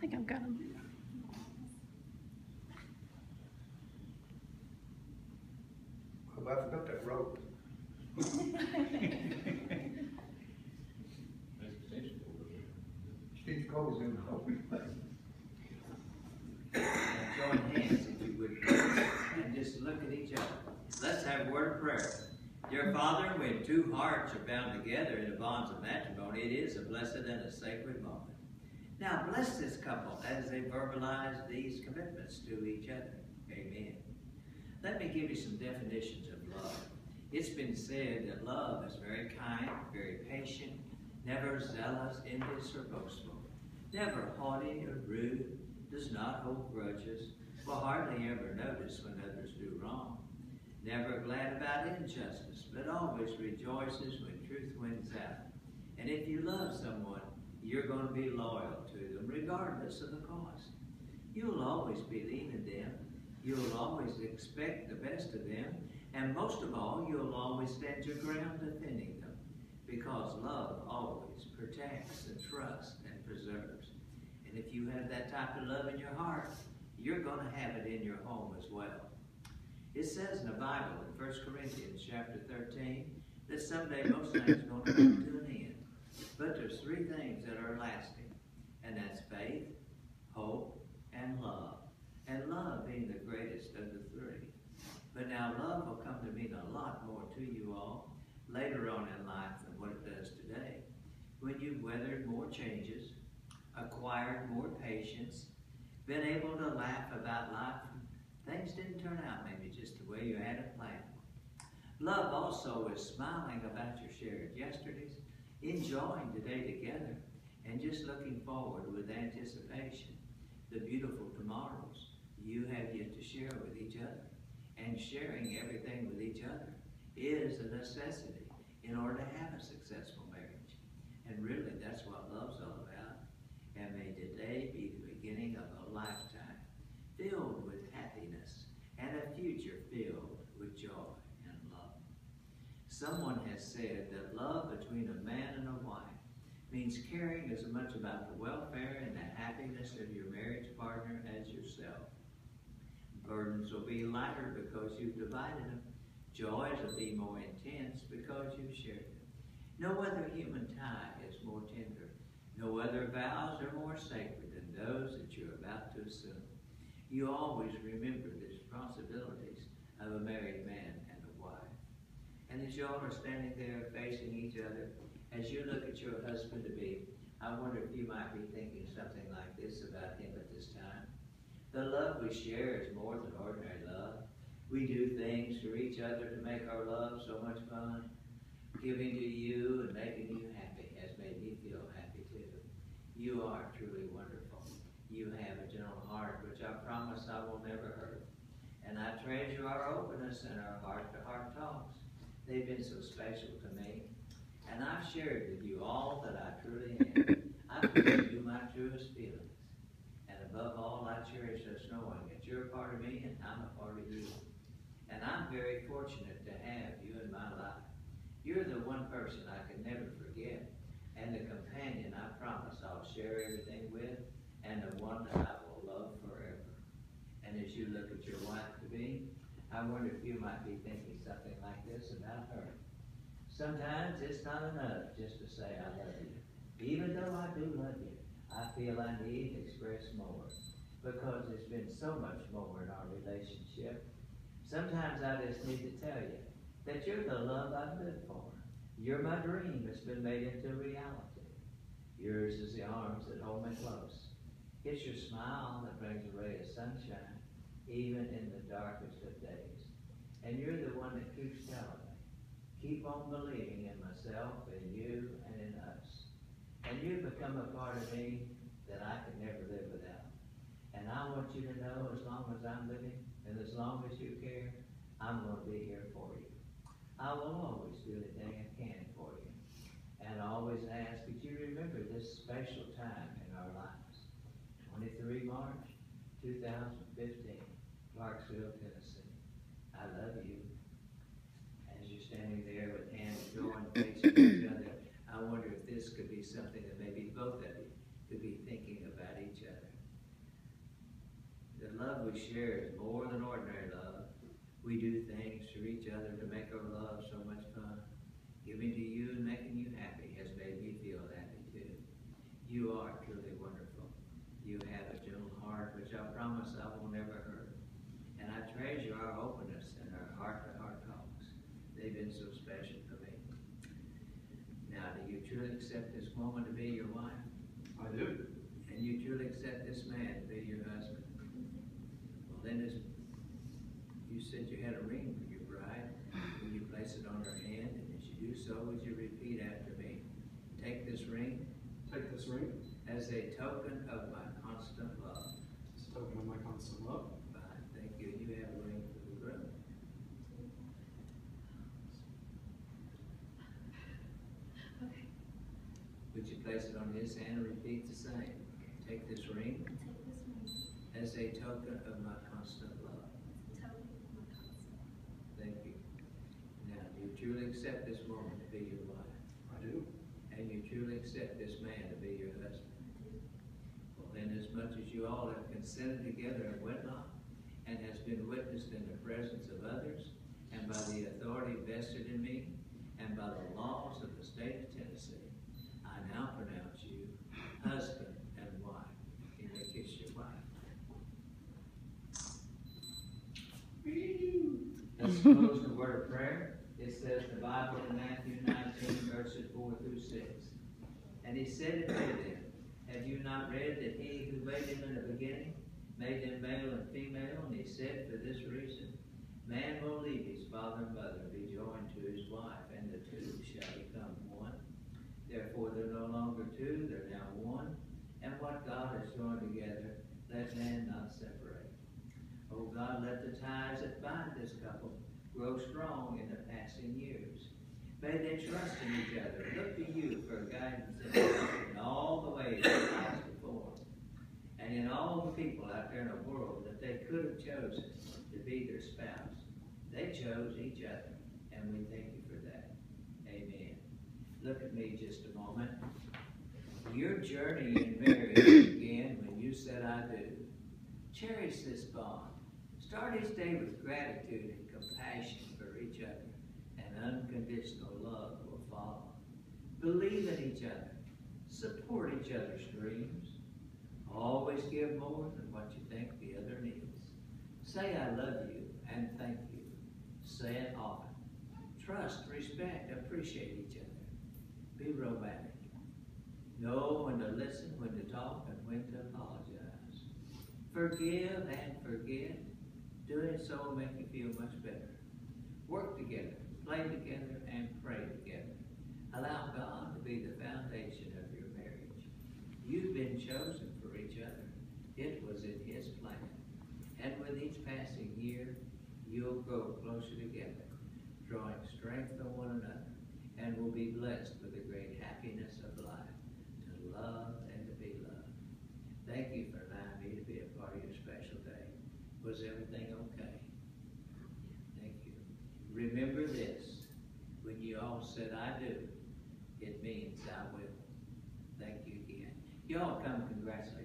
think I've got them. Well, I forgot that rope. Steve Cole's in the hole. Join hands, if you would, please, and just look at each other. Let's have a word of prayer. Dear Father, when two hearts are bound together in the bonds of matrimony, it is a blessed and a sacred moment. Now, bless this couple as they verbalize these commitments to each other. Amen. Let me give you some definitions of love. It's been said that love is very kind, very patient, never zealous, envious, or boastful, never haughty or rude, does not hold grudges, will hardly ever notice when others do wrong, never glad about injustice, but always rejoices when truth wins out. And if you love someone, you're going to be loyal to them, regardless of the cost. You'll always believe in them. You'll always expect the best of them. And most of all, you'll always stand your ground defending them, because love always protects and trusts and preserves. And if you have that type of love in your heart, you're going to have it in your home as well. It says in the Bible, in 1 Corinthians chapter 13, that someday most things are going to come to an end. But there's three things that are lasting, and that's faith, hope, and love. And love being the greatest of the three. But now love will come to mean a lot more to you all later on in life than what it does today. When you've weathered more changes, acquired more patience, been able to laugh about life, things didn't turn out maybe just the way you had it planned. Love also is smiling about your shared yesterdays, enjoying the day together, and just looking forward with anticipation the beautiful tomorrows you have yet to share with each other. And sharing everything with each other is a necessity in order to have a successful marriage. And really, that's what love's all about. And may today be the beginning of a lifetime filled with happiness and a future filled with joy and love. Someone has said that love between a man and a wife means caring as much about the welfare and the happiness of your marriage partner as yourself. Burdens will be lighter because you've divided them. Joys will be more intense because you've shared them. No other human tie is more tender. No other vows are more sacred than those that you're about to assume. You always remember the responsibilities of a married man and a wife. And as you all are standing there facing each other, as you look at your husband-to-be, I wonder if you might be thinking something like this about him at this time. The love we share is more than ordinary love. We do things for each other to make our love so much fun. Giving to you and making you happy has made me feel happy too. You are truly wonderful. You have a gentle heart, which I promise I will never hurt. And I treasure our openness and our heart-to-heart talks. They've been so special to me. And I've shared with you all that I truly am. I've given you my truest feelings. And above all, I cherish us knowing that you're a part of me and I'm a part of you. And I'm very fortunate to have you in my life. You're the one person I can never forget, and the companion I promise I'll share everything with, and the one that I will love forever. And as you look at your wife-to-be, I wonder if you might be thinking something like this about her. Sometimes it's not enough just to say I love you. Even though I do love you, I feel I need to express more, because there's been so much more in our relationship. Sometimes I just need to tell you that you're the love I've lived for. You're my dream that's been made into reality. Yours is the arms that hold me close. It's your smile that brings a ray of sunshine, even in the darkest of days. And you're the one that keeps telling me, keep on believing in myself, in you, and in us. And you've become a part of me that I could never live without. And I want you to know, as long as I'm living, and as long as you care, I'm going to be here for you. I will always do anything I can for you. And I always ask that you remember this special time in our lives. 23 March 2015, Clarksville, Tennessee. I love you. As you're standing there with hands joined, facing each other, I wonder if this could be something that maybe both of you could be thinking about each other. we share is more than ordinary love. We do things for each other to make our love so much fun. Giving to you and making you happy has made me feel happy too. You are truly wonderful. You have a gentle heart, which I promise I will never hurt. And I treasure our openness and our heart-to-heart talks. They've been so special for me. Now, do you truly accept this woman to be your wife? I do. And you truly accept this man to be your husband? Well, then you said you had a ring for your bride. Will you place it on her hand? And as you do so, would you repeat after me? Take this ring. Take this ring. As a token of my constant love. As a token of my constant love. Fine, thank you. You have a ring for the groom. Okay. Would you place it on his hand and repeat the same? Take this ring. Take this ring. As a token of my constant love. Token of my constant. Thank you. Now, do you truly accept this woman to be your wife? I do. And you truly accept this man to be your husband? Well, then, as much as you all have consented together in wedlock and has been witnessed in the presence of others and by the authority vested in me and by the laws of the state of Tennessee, I now pronounce you husband and wife. You may kiss your wife. Let's close the word of prayer. It says the Bible in Matthew 19, verses 4 through 6. And he said unto them, have you not read that he who made them in the beginning made them male and female? And he said, for this reason, man will leave his father and mother and be joined to his wife, and the two shall become one. Therefore they're no longer two, they're now one. And what God has joined together, let man not separate. Oh God, let the ties that bind this couple grow strong in the passing years. May they trust in each other, look to you for guidance in all the ways of life before. And in all the people out there in the world that they could have chosen to be their spouse, they chose each other, and we thank you for that. Amen. Look at me just a moment. Your journey in marriage began when you said, I do. Cherish this bond. Start each day with gratitude and compassion for each other, and unconditional love will follow. Believe in each other. Support each other's dreams. Always give more than what you think the other needs. Say, I love you, and thank you. Say it often. Trust, respect, appreciate each other. Be romantic. Know when to listen, when to talk, and when to apologize. Forgive and forget. Doing so will make you feel much better. Work together, play together, and pray together. Allow God to be the foundation of your marriage. You've been chosen for each other. It was in His plan. And with each passing year, you'll grow closer together, drawing strength from one another, and will be blessed with the great happiness of life, to love and to be loved. Thank you for allowing me to be a part of your special day. Was everything okay? Thank you. Remember this, when you all said I do, it means I will. Thank you again. Y'all come congratulate